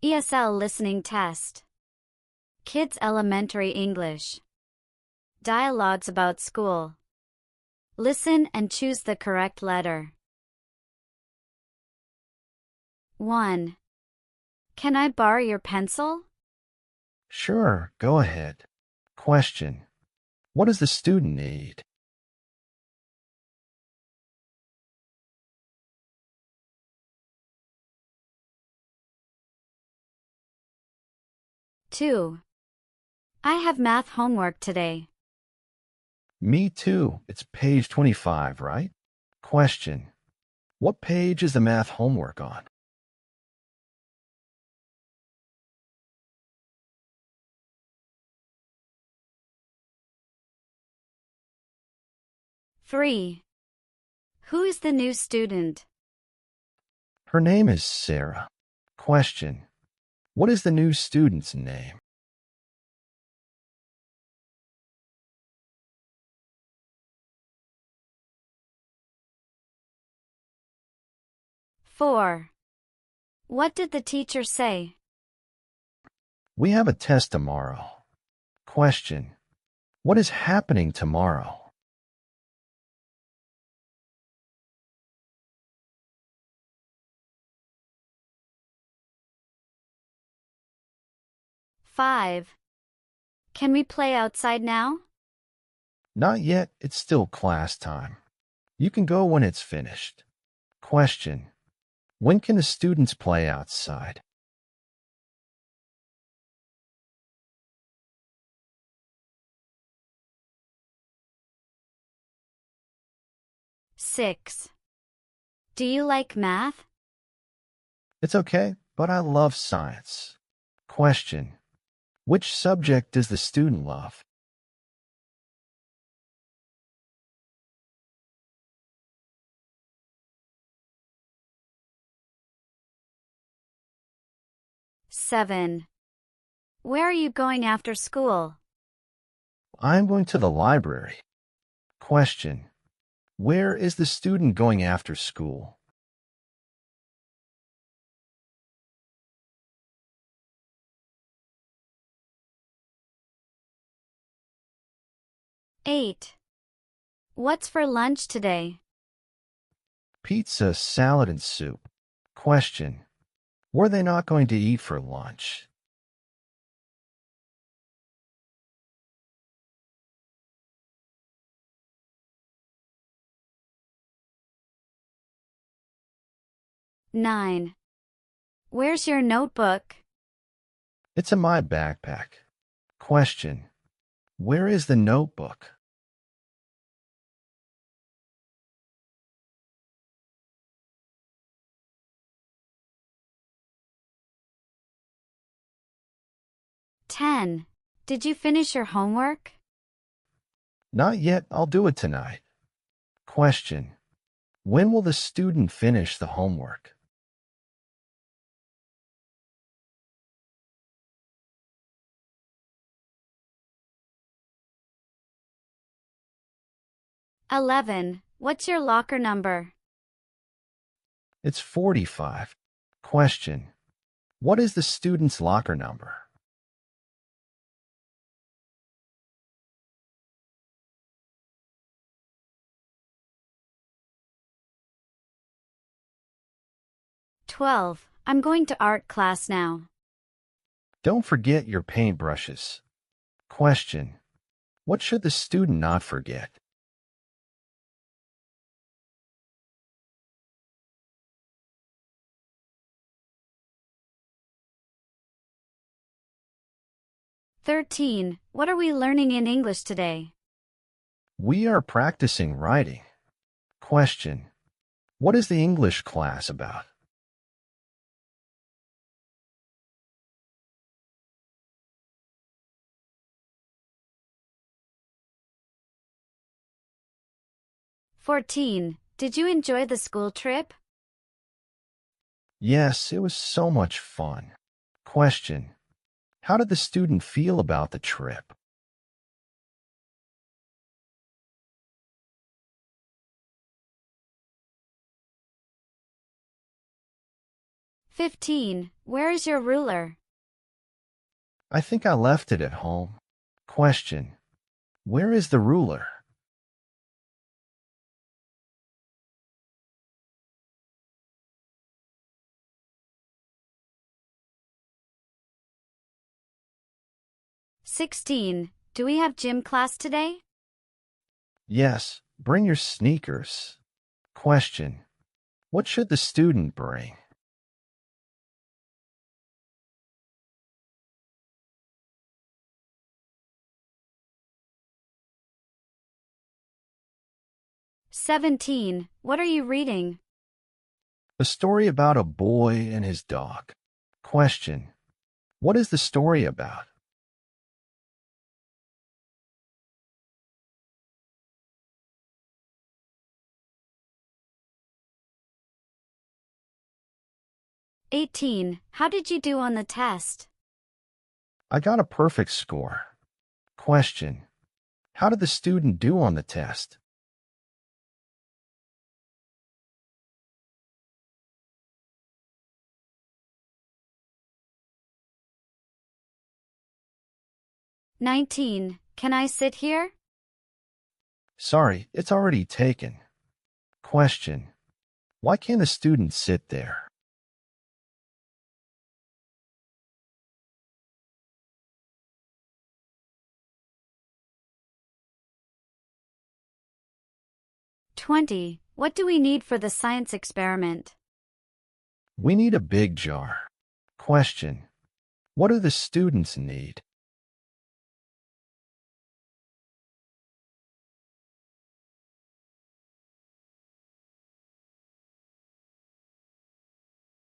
ESL listening test. Kids Elementary English. Dialogues about school. Listen and choose the correct letter. 1. Can I borrow your pencil? Sure, go ahead. Question. What does the student need? Two. I have math homework today. Me too. It's page 25, right? Question. What page is the math homework on? Three. Who is the new student? Her name is Sarah. Question. What is the new student's name? Four. What did the teacher say? We have a test tomorrow. Question. What is happening tomorrow? Five. Can we play outside now? Not yet. It's still class time. You can go when it's finished. Question. When can the students play outside? Six. Do you like math? It's okay, but I love science. Question. Which subject does the student love? Seven. Where are you going after school? I'm going to the library. Question. Where is the student going after school? Eight. What's for lunch today? Pizza, salad, and soup. Question. Were they not going to eat for lunch? Nine. Where's your notebook? It's in my backpack. Question. Where is the notebook? 10. Did you finish your homework? Not yet. I'll do it tonight. Question. When will the student finish the homework? $11. What's your locker number? It's 45. Question. What is the student's locker number? $12. I'm going to art class now. Don't forget your paintbrushes. Question. What should the student not forget? $13. What are we learning in English today? We are practicing writing. Question. What is the English class about? $14. Did you enjoy the school trip? Yes, it was so much fun. Question. How did the student feel about the trip? 15. Where is your ruler? I think I left it at home. Question. Where is the ruler? 16. Do we have gym class today? Yes, bring your sneakers. Question. What should the student bring? 17. What are you reading? A story about a boy and his dog. Question. What is the story about? 18. How did you do on the test? I got a perfect score. Question. How did the student do on the test? 19. Can I sit here? Sorry, it's already taken. Question. Why can't the student sit there? 20. What do we need for the science experiment? We need a big jar. Question. What do the students need?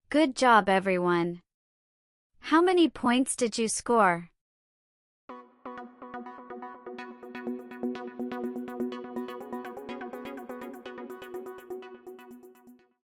'Good job, everyone. How many points did you score?